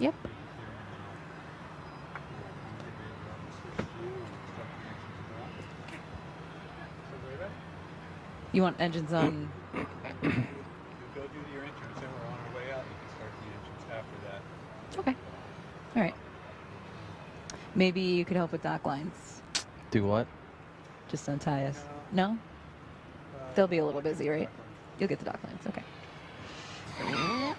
Yep. You want engines on? Go do your entrance, and we're on our way out. You can start the entrance after that. Okay. All right. Maybe you could help with dock lines. Do what? Just untie us. No? They'll be a little busy, right? You'll get the dock lines. Okay.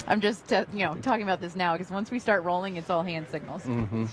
I'm just, talking about this now because once we start rolling, it's all hand signals. Mm-hmm.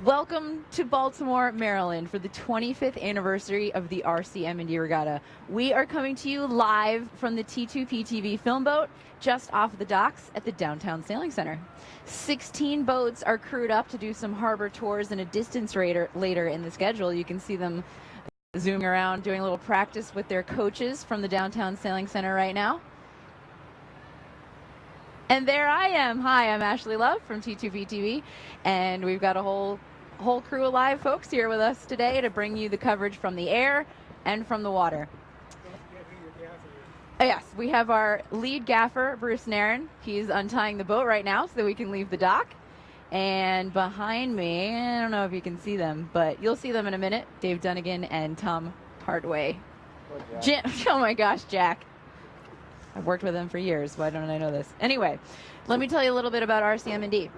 Welcome to Baltimore, Maryland for the 25th anniversary of the RCM&D Regatta. We are coming to you live from the T2PTV film boat just off the docks at the Downtown Sailing Center. 16 boats are crewed up to do some harbor tours and a distance later in the schedule. You can see them zooming around doing a little practice with their coaches from the Downtown Sailing Center right now. And there I am. Hi, I'm Ashley Love from T2PTV, and we've got a whole crew of live folks here with us today to bring you the coverage from the air and from the water. Yes, we have our lead gaffer, Bruce Nairn. He's untying the boat right now so that we can leave the dock. And behind me, I don't know if you can see them, but you'll see them in a minute, Dave Dunnigan and Tom Hardway. Oh my gosh, Jack. I've worked with them for years. Why don't I know this? Anyway, let me tell you a little bit about RCM&D.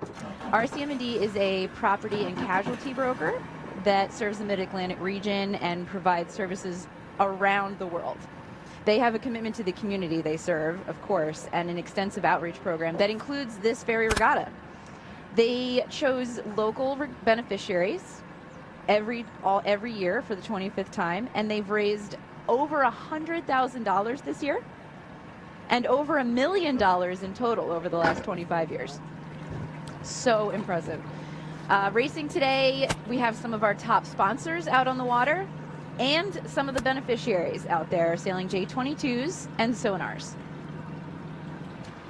RCM&D is a property and casualty broker that serves the Mid-Atlantic region and provides services around the world. They have a commitment to the community they serve, of course, and an extensive outreach program that includes this very regatta. They chose local beneficiaries every year for the 25th time, and they've raised over $100,000 this year and over $1 million in total over the last 25 years. So impressive. Racing today, we have some of our top sponsors out on the water and some of the beneficiaries out there sailing J22s and sonars.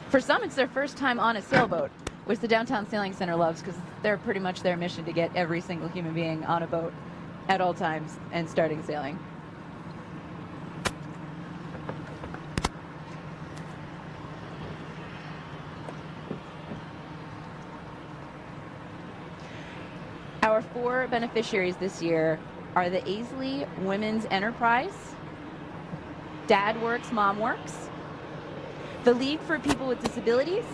For some, it's their first time on a sailboat, which the Downtown Sailing Center loves because they're pretty much their mission to get every single human being on a boat at all times and starting sailing. Our 4 beneficiaries this year are the Aisley Women's Enterprise, Dad Works, Mom Works, the League for People with Disabilities,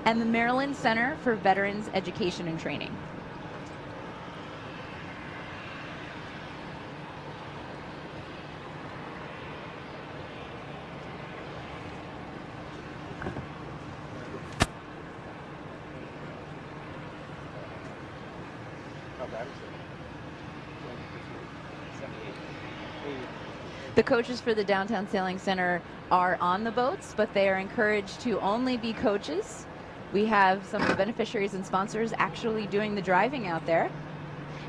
and the Maryland Center for Veterans Education and Training. The coaches for the Downtown Sailing Center are on the boats, but they are encouraged to only be coaches. We have some of the beneficiaries and sponsors actually doing the driving out there.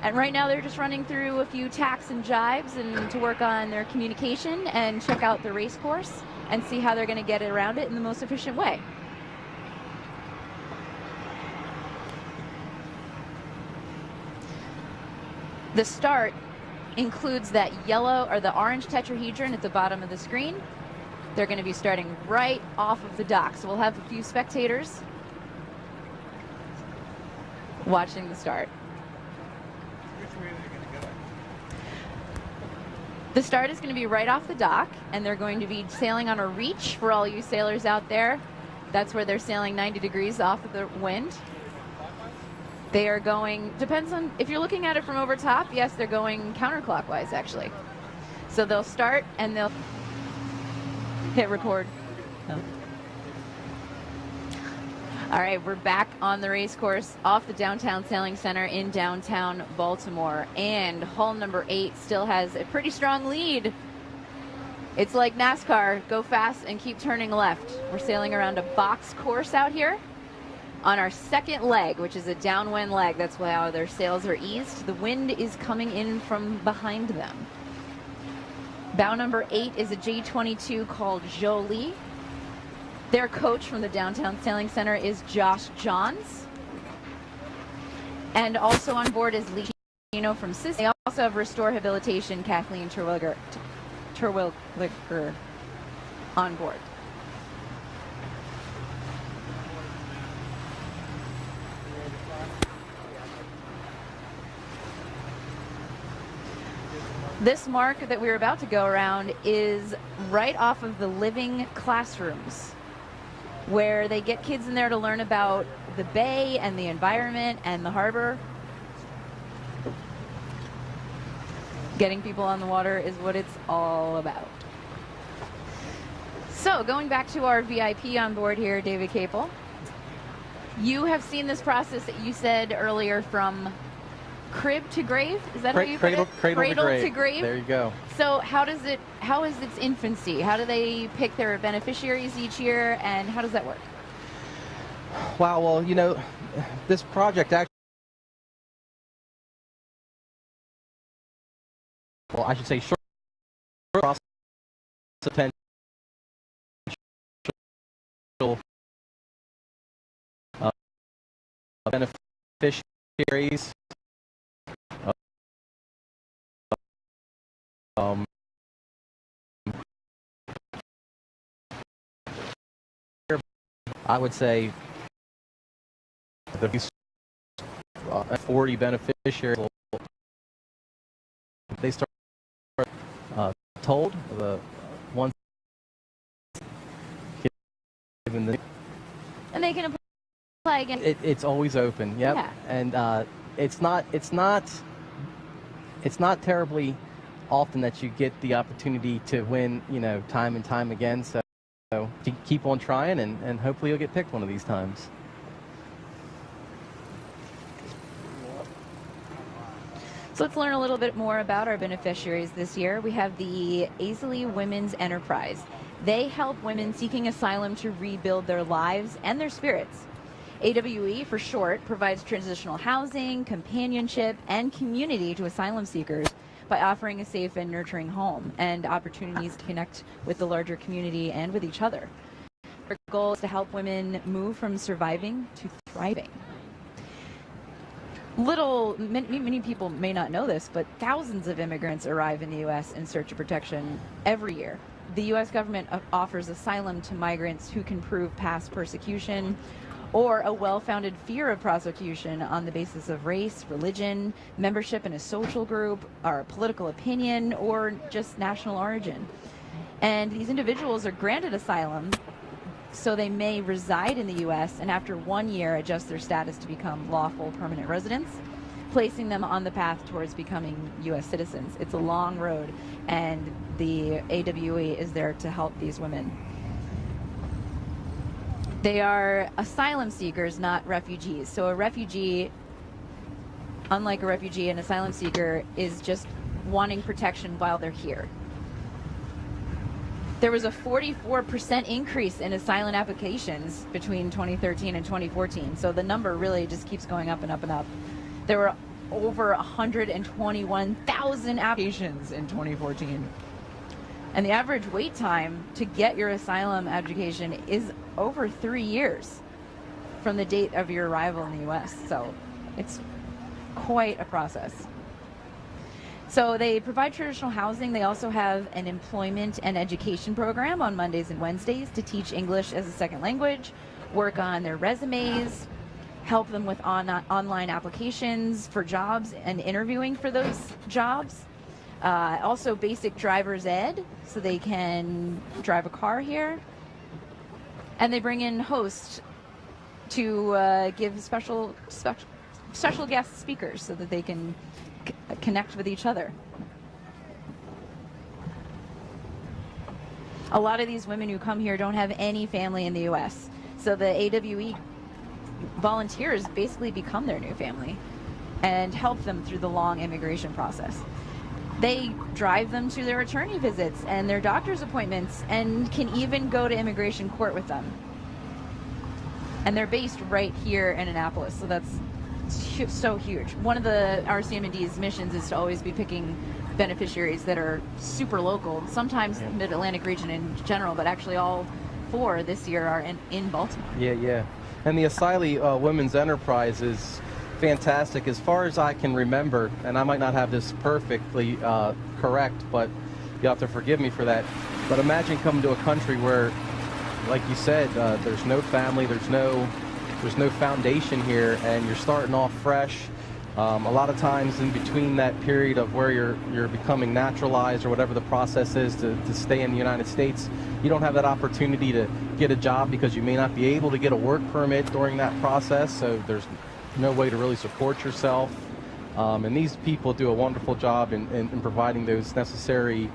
And right now they're just running through a few tacks and jibes and to work on their communication and check out the race course and see how they're going to get around it in the most efficient way. The start includes that yellow or the orange tetrahedron at the bottom of the screen. They're going to be starting right off of the dock. So we'll have a few spectators watching the start. Which way are they going to go? The start is going to be right off the dock, and they're going to be sailing on a reach for all you sailors out there. That's where they're sailing 90 degrees off of the wind. They are going, depends on, if you're looking at it from over top, yes, they're going counterclockwise, actually. So they'll start and they'll hit record. Oh. All right, we're back on the race course off the Downtown Sailing Center in downtown Baltimore. And hull number 8 still has a pretty strong lead. It's like NASCAR, go fast and keep turning left. We're sailing around a box course out here On our second leg, which is a downwind leg, that's why their sails are eased, the wind is coming in from behind them. Bow number 8 is a J22 called Jolie. Their coach from the Downtown Sailing Center is Josh Johns. And also on board is Lee Chino from Sicily. They also have Restore Habilitation Kathleen Terwilliger on board. This mark that we're about to go around is right off of the living classrooms, where they get kids in there to learn about the bay and the environment and the harbor. Getting people on the water is what it's all about. So going back to our VIP on board here, David Capel, you have seen this process that you said earlier from crib to grave? Is that how you put it? Cradle to grave. There you go. So how is its infancy? How do they pick their beneficiaries each year, and how does that work? Wow, well, you know, this project actually, well, I should say short process potential beneficiaries. I would say the 40 beneficiaries. They start told the ones given the, and they can apply again. It's always open. Yep. Yeah. And it's not terribly often that you get the opportunity to win, you know, time and time again. So keep on trying, and hopefully you'll get picked one of these times. So let's learn a little bit more about our beneficiaries this year. We have the Aisley Women's Enterprise. They help women seeking asylum to rebuild their lives and their spirits. AWE, for short, provides transitional housing, companionship, and community to asylum seekers by offering a safe and nurturing home and opportunities to connect with the larger community and with each other. Our goal is to help women move from surviving to thriving. Many people may not know this, but thousands of immigrants arrive in the U.S. in search of protection every year. The U.S. government offers asylum to migrants who can prove past persecution or a well-founded fear of prosecution on the basis of race, religion, membership in a social group, or political opinion, or just national origin. And these individuals are granted asylum so they may reside in the U.S. and after 1 year adjust their status to become lawful permanent residents, placing them on the path towards becoming U.S. citizens. It's a long road, and the AWE is there to help these women. They are asylum seekers, not refugees. So a refugee, unlike a refugee, an asylum seeker is just wanting protection while they're here. There was a 44% increase in asylum applications between 2013 and 2014. So the number really just keeps going up and up and up. There were over 121,000 applications in 2014. And the average wait time to get your asylum application is over 3 years from the date of your arrival in the U.S. So it's quite a process. So they provide traditional housing. They also have an employment and education program on Mondays and Wednesdays to teach English as a second language, work on their resumes, help them with online applications for jobs and interviewing for those jobs. Also basic driver's ed, so they can drive a car here. And they bring in hosts to give special guest speakers so that they can connect with each other. A lot of these women who come here don't have any family in the U.S. So the AWE volunteers basically become their new family and help them through the long immigration process. They drive them to their attorney visits and their doctor's appointments and can even go to immigration court with them. and they're based right here in Annapolis, so that's so huge. One of the RCM&D's missions is to always be picking beneficiaries that are super local, sometimes the Mid-Atlantic region in general, but actually all 4 this year are in Baltimore. Yeah. And the Asylee Women's Enterprise is fantastic. As far as I can remember, and I might not have this perfectly correct, but you'll have to forgive me for that. But imagine coming to a country where, like you said, there's no family, there's no foundation here, and you're starting off fresh. A lot of times in between that period of where you're becoming naturalized or whatever the process is to stay in the United States, you don't have that opportunity to get a job because you may not be able to get a work permit during that process, so there's no way to really support yourself. And these people do a wonderful job in providing those necessary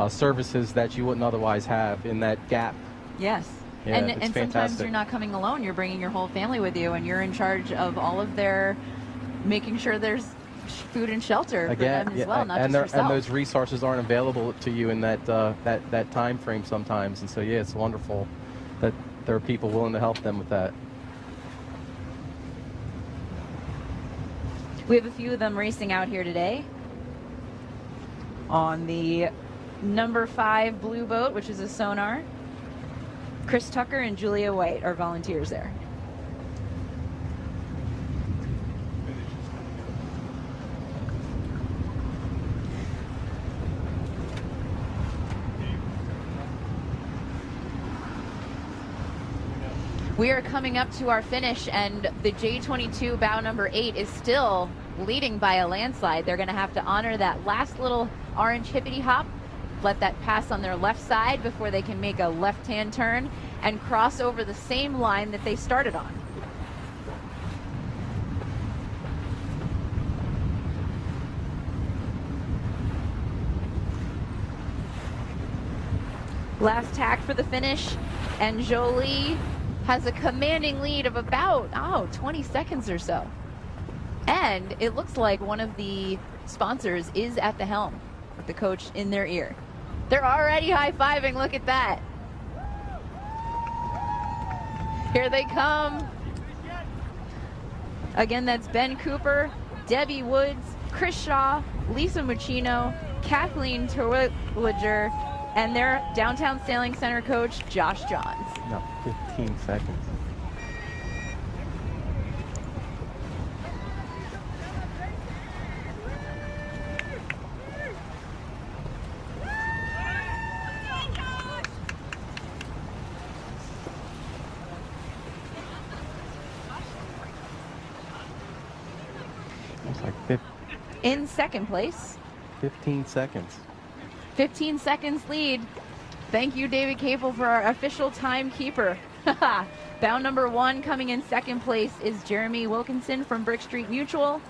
services that you wouldn't otherwise have in that gap. Yes. Yeah, and sometimes you're not coming alone, you're bringing your whole family with you, and you're in charge of all of their making sure there's food and shelter for them as well, not just yourself. And those resources aren't available to you in that time frame sometimes, and so yeah, it's wonderful that there are people willing to help them with that. We have a few of them racing out here today on the number 5 blue boat, which is a sonar. Chris Tucker and Julia White are volunteers there. We are coming up to our finish, and the J22 bow number 8 is still leading by a landslide. They're going to have to honor that last little orange hippity hop, let that pass on their left side before they can make a left-hand turn and cross over the same line that they started on. Last tack for the finish, and Jolie has a commanding lead of about 20 seconds or so. And it looks like one of the sponsors is at the helm with the coach in their ear. They're already high-fiving, look at that. Here they come. Again, that's Ben Cooper, Debbie Woods, Chris Shaw, Lisa Muccino, Kathleen Terwilliger, and their Downtown Sailing Center coach, Josh Johns. No, 15 seconds. It's like in second place. 15 seconds. 15 seconds lead. Thank you, David Capel, for our official timekeeper. Bow number 1 coming in second place is Jeremy Wilkinson from Brick Street Mutual,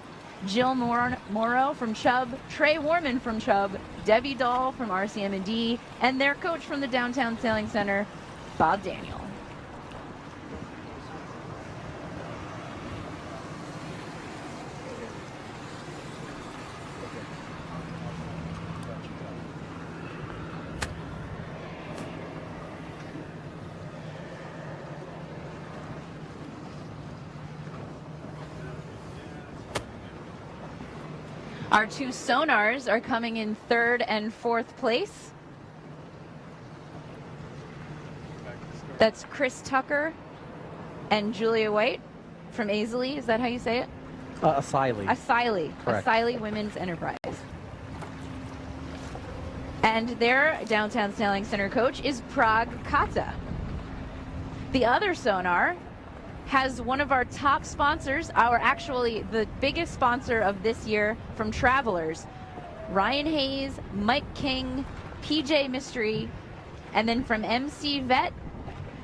Jill Morrow from Chubb, Trey Warman from Chubb, Debbie Dahl from RCM&D, and their coach from the Downtown Sailing Center, Bob Daniel. Our 2 sonars are coming in 3rd and 4th place. That's Chris Tucker and Julia White from Asylee. Is that how you say it? Asylee. Asylee. Correct. Asylee Women's Enterprise. And their Downtown Sailing Center coach is Prag Kata. The other sonar has one of our top sponsors, actually the biggest sponsor of this year from Travelers, Ryan Hayes, Mike King, PJ Mystery, and then from MC Vet,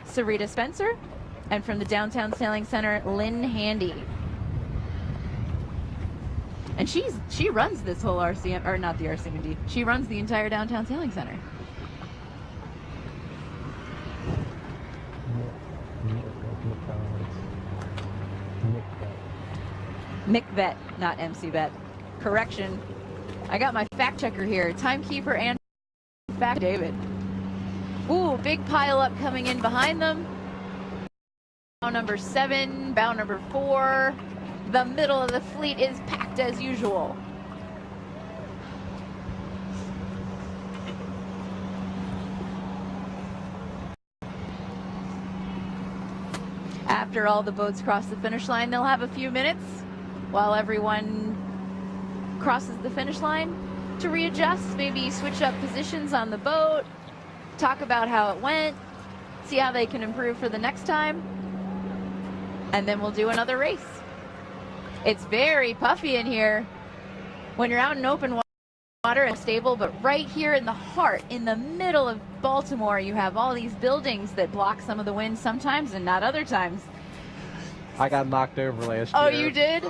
Sarita Spencer, and from the Downtown Sailing Center, Lynn Handy. And she runs this whole RCM, or not the RCM&D, she runs the entire Downtown Sailing Center. Mick Vet, not MC Vet. Correction. I got my fact checker here. Timekeeper and fact David. Ooh, big pile up coming in behind them. number 7, bow number 4. The middle of the fleet is packed as usual. After all the boats cross the finish line, they'll have a few minutes while everyone crosses the finish line to readjust, maybe switch up positions on the boat, talk about how it went, see how they can improve for the next time, and then we'll do another race. It's very puffy in here when you're out in open water and stable, but right here in the heart, in the middle of Baltimore, you have all these buildings that block some of the wind sometimes and not other times. I got knocked over last year. Oh, you did?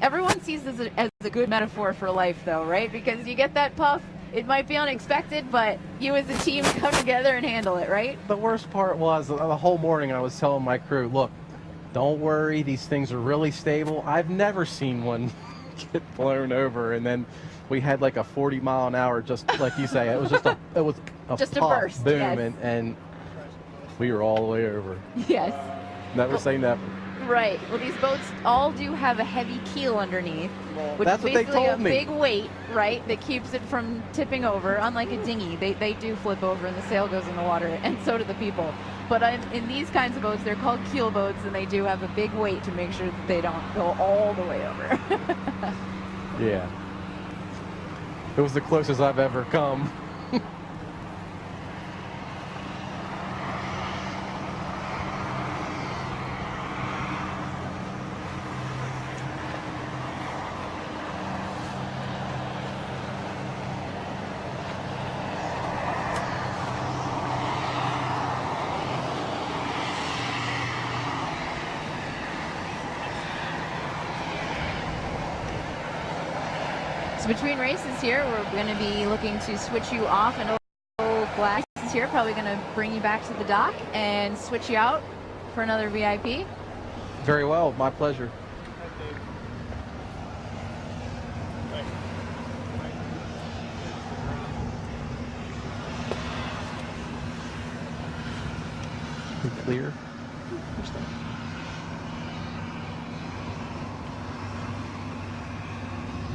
Everyone sees this as a good metaphor for life, though, right? Because you get that puff, it might be unexpected, but you as a team come together and handle it, right? The worst part was the whole morning I was telling my crew, look, don't worry, these things are really stable. I've never seen one get blown over, and then we had like a 40-mile-an-hour, just like you say. It was just a just a pop, burst, boom, yes. and we were all the way over. Yes. Never say never. Right. Well, these boats all do have a heavy keel underneath, which That's is what they basically told a me. big weight, right, that keeps it from tipping over. Unlike a dinghy, they do flip over and the sail goes in the water, and so do the people. But in these kinds of boats, they're called keel boats, and they do have a big weight to make sure that they don't go all the way over. Yeah. It was the closest I've ever come. So between races here, we're going to be looking to switch you off, and old glass is here, probably going to bring you back to the dock and switch you out for another VIP. Very well, my pleasure. Clear.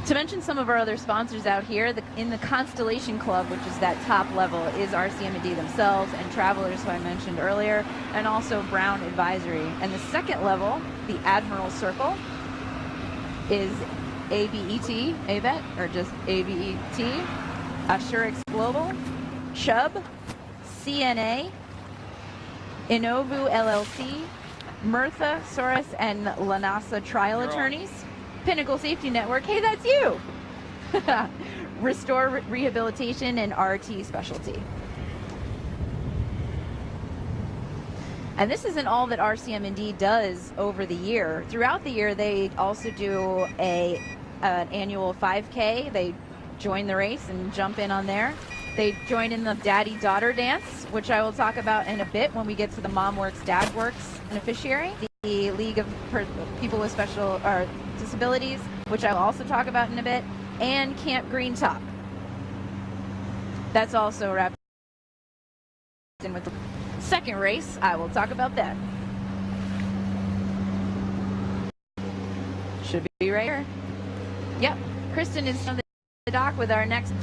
To mention some of our other sponsors out here, in the Constellation Club, which is that top level, is RCM&D themselves and Travelers, who I mentioned earlier, and also Brown Advisory. And the second level, the Admiral Circle, is ABET, or just ABET, Assurix Global, Chubb, CNA, Inovu LLC, Murtha, Soros, and Lanasa Trial Attorneys, Pinnacle Safety Network, hey, that's you! Restore Rehabilitation, and RT Specialty. And this isn't all that RCM&D does over the year. Throughout the year, they also do an annual 5K. They join the race and jump in on there. They join in the daddy-daughter dance, which I will talk about in a bit when we get to the Mom Works, Dad Works beneficiary, the League of People with Special Disabilities, which I will also talk about in a bit, and Camp Green Top. That's also wrapped in with the second race. I will talk about that. Should be right here. Yep, Kristen is on the dock with our next.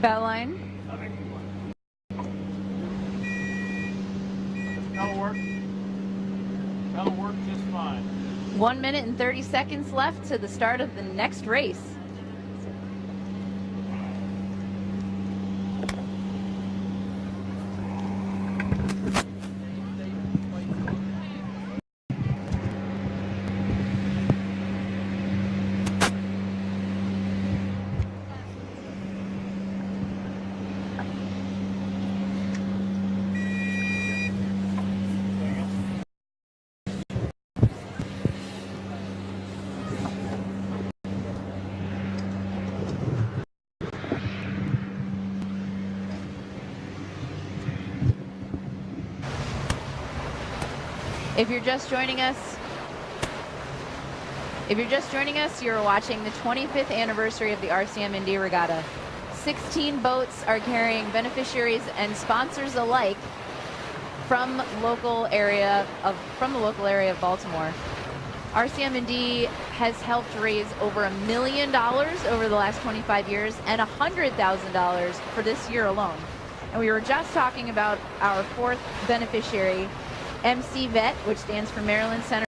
Bow line. That'll work. That'll work just fine. 1 minute and 30 seconds left to the start of the next race. If you're just joining us, you're watching the 25th anniversary of the RCM&D Regatta. 16 boats are carrying beneficiaries and sponsors alike from the local area of Baltimore. RCM&D has helped raise over $1 million over the last 25 years and $100,000 for this year alone. And we were just talking about our fourth beneficiary, MC VET, which stands for Maryland Center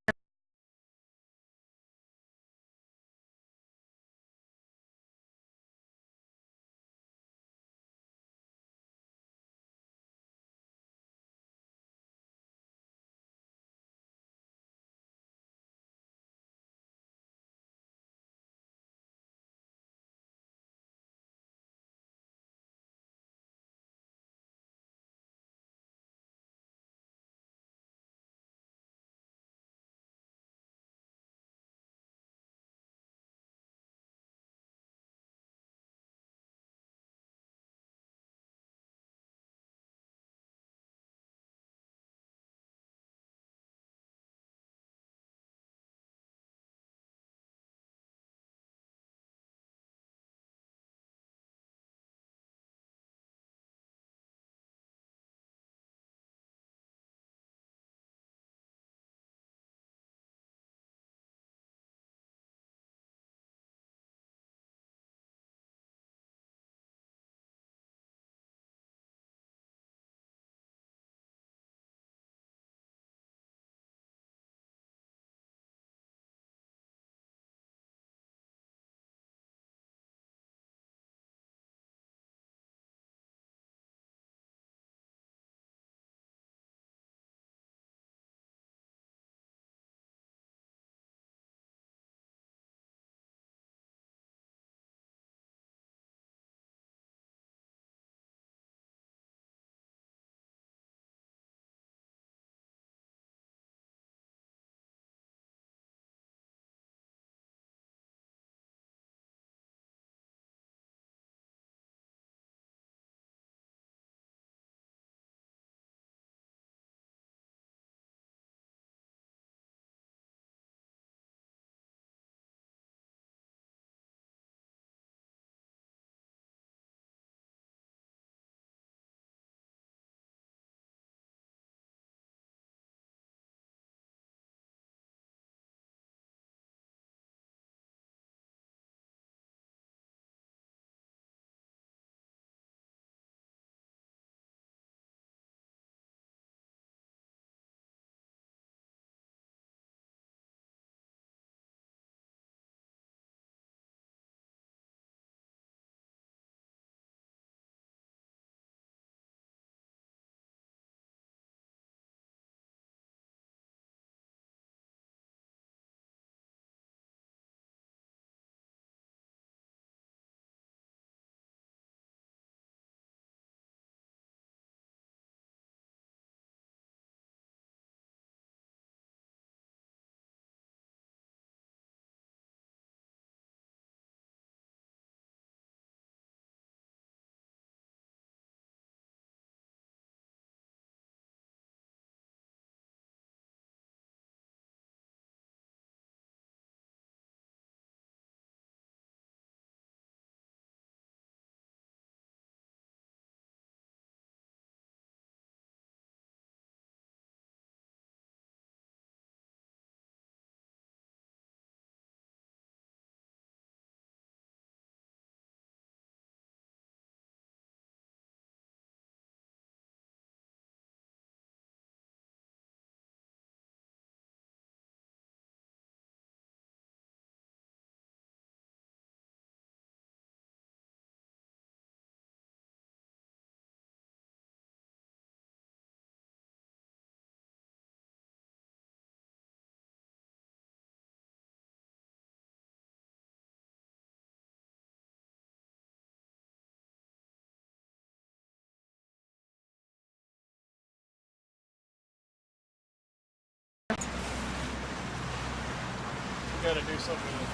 got to do something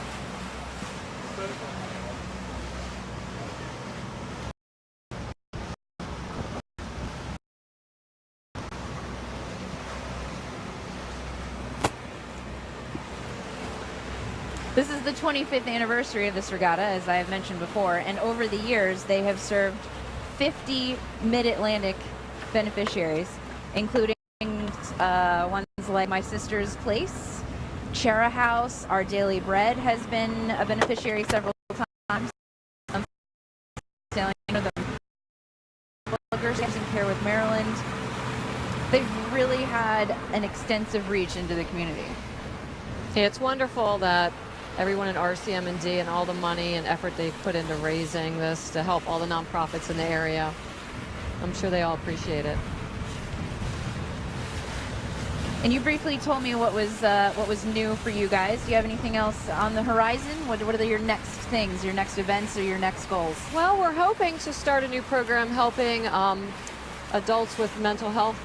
critical. This is the 25th anniversary of this regatta, as I have mentioned before, and over the years they have served 50 Mid-Atlantic beneficiaries, including ones like My Sister's Place, Chera House, Our Daily Bread has been a beneficiary several times. The Bookers in Care with Maryland. They've really had an extensive reach into the community. Yeah, it's wonderful that everyone at RCM&D and all the money and effort they've put into raising this to help all the nonprofits in the area. I'm sure they all appreciate it. And you briefly told me what was new for you guys. Do you have anything else on the horizon? What are your next things, your next events, or your next goals? Well, we're hoping to start a new program helping adults with mental health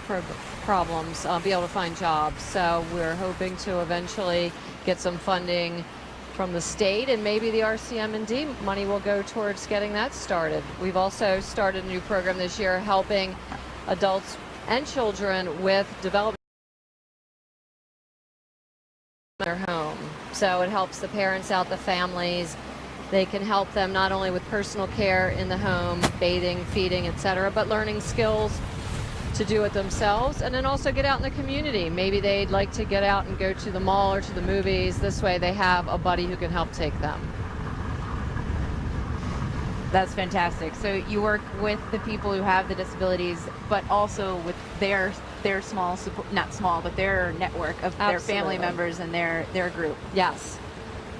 problems be able to find jobs. So we're hoping to eventually get some funding from the state, and maybe the RCM&D money will go towards getting that started. We've also started a new program this year helping adults and children with development in their home. So it helps the parents out, the families. They can help them not only with personal care in the home, bathing, feeding, etc., but learning skills to do it themselves, and then also get out in the community. Maybe they'd like to get out and go to the mall or to the movies. This way they have a buddy who can help take them. That's fantastic. So you work with the people who have the disabilities, but also with their small support, not small, but their network of their family members and their group. Yes.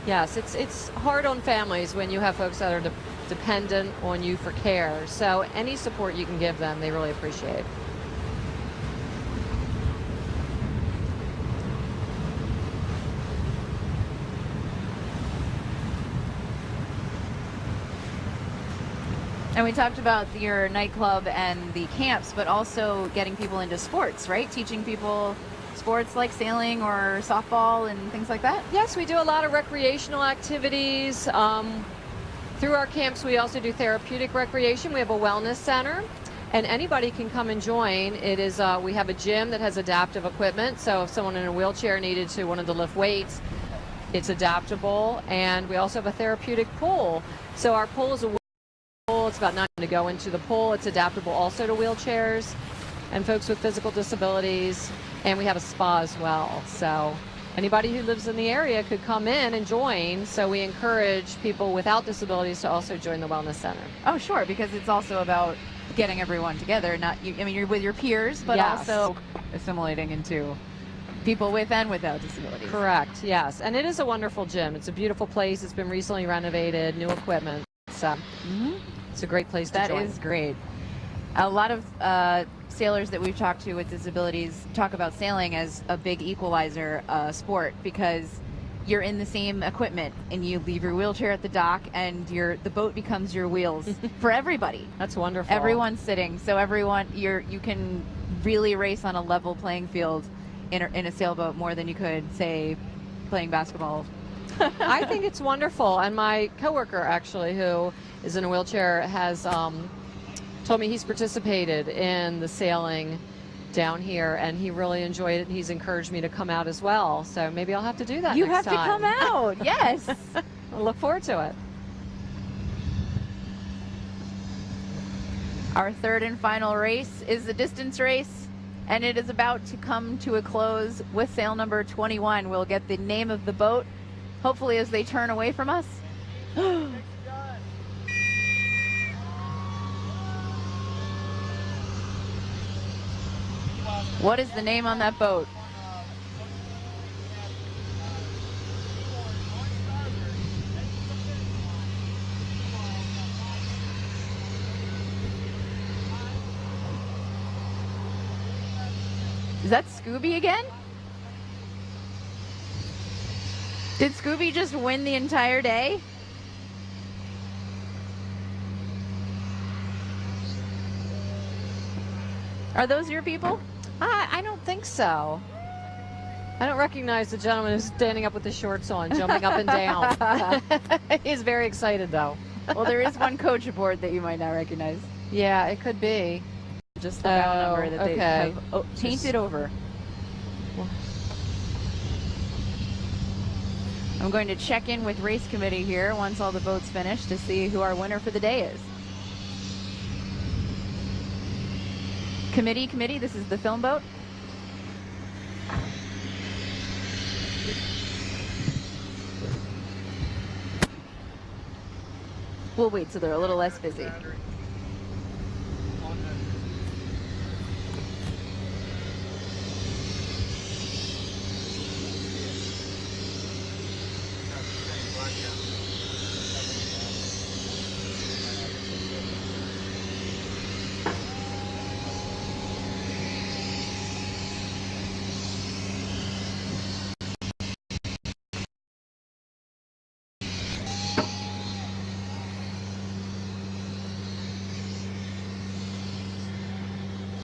Yes, it's hard on families when you have folks that are dependent on you for care. So any support you can give them, they really appreciate. And we talked about your nightclub and the camps, but also getting people into sports, right? Teaching people sports like sailing or softball and things like that? Yes, we do a lot of recreational activities. Through our camps, we also do therapeutic recreation. We have a wellness center, and anybody can come and join. It is we have a gym that has adaptive equipment, so if someone in a wheelchair wanted to lift weights, it's adaptable. And we also have a therapeutic pool. So our pool is a pool. It's about 9 to go into the pool. It's adaptable also to wheelchairs and folks with physical disabilities. And we have a spa as well. So anybody who lives in the area could come in and join. So we encourage people without disabilities to also join the Wellness Center. Oh, sure, because it's also about getting everyone together. You're with your peers, but yes, also assimilating into people with and without disabilities. Correct, yes. And it is a wonderful gym. It's a beautiful place. It's been recently renovated, new equipment. So it's a great place to join. That is great. A lot of sailors that we've talked to with disabilities talk about sailing as a big equalizer sport, because you're in the same equipment and you leave your wheelchair at the dock and the boat becomes your wheels for everybody. That's wonderful. Everyone's sitting, so you can really race on a level playing field in a sailboat more than you could, say, playing basketball. I think it's wonderful, and my coworker actually, who is in a wheelchair, has told me he's participated in the sailing down here, and he really enjoyed it, and he's encouraged me to come out as well. So maybe I'll have to do that You next have time. to come out, yes. I look forward to it. Our third and final race is the distance race, and it is about to come to a close with sail number 21. We'll get the name of the boat, hopefully, as they turn away from us. What is the name on that boat? Is that Scooby again? Did Scooby just win the entire day? Are those your people? I don't think so. I don't recognize the gentleman who's standing up with the shorts on, jumping up and down. He's very excited, though. Well, there is one coach aboard that you might not recognize. Yeah, it could be. Just the bow number that they have painted over. I'm going to check in with race committee here once all the votes finish to see who our winner for the day is. Committee, this is the film boat. We'll wait till they're a little less busy.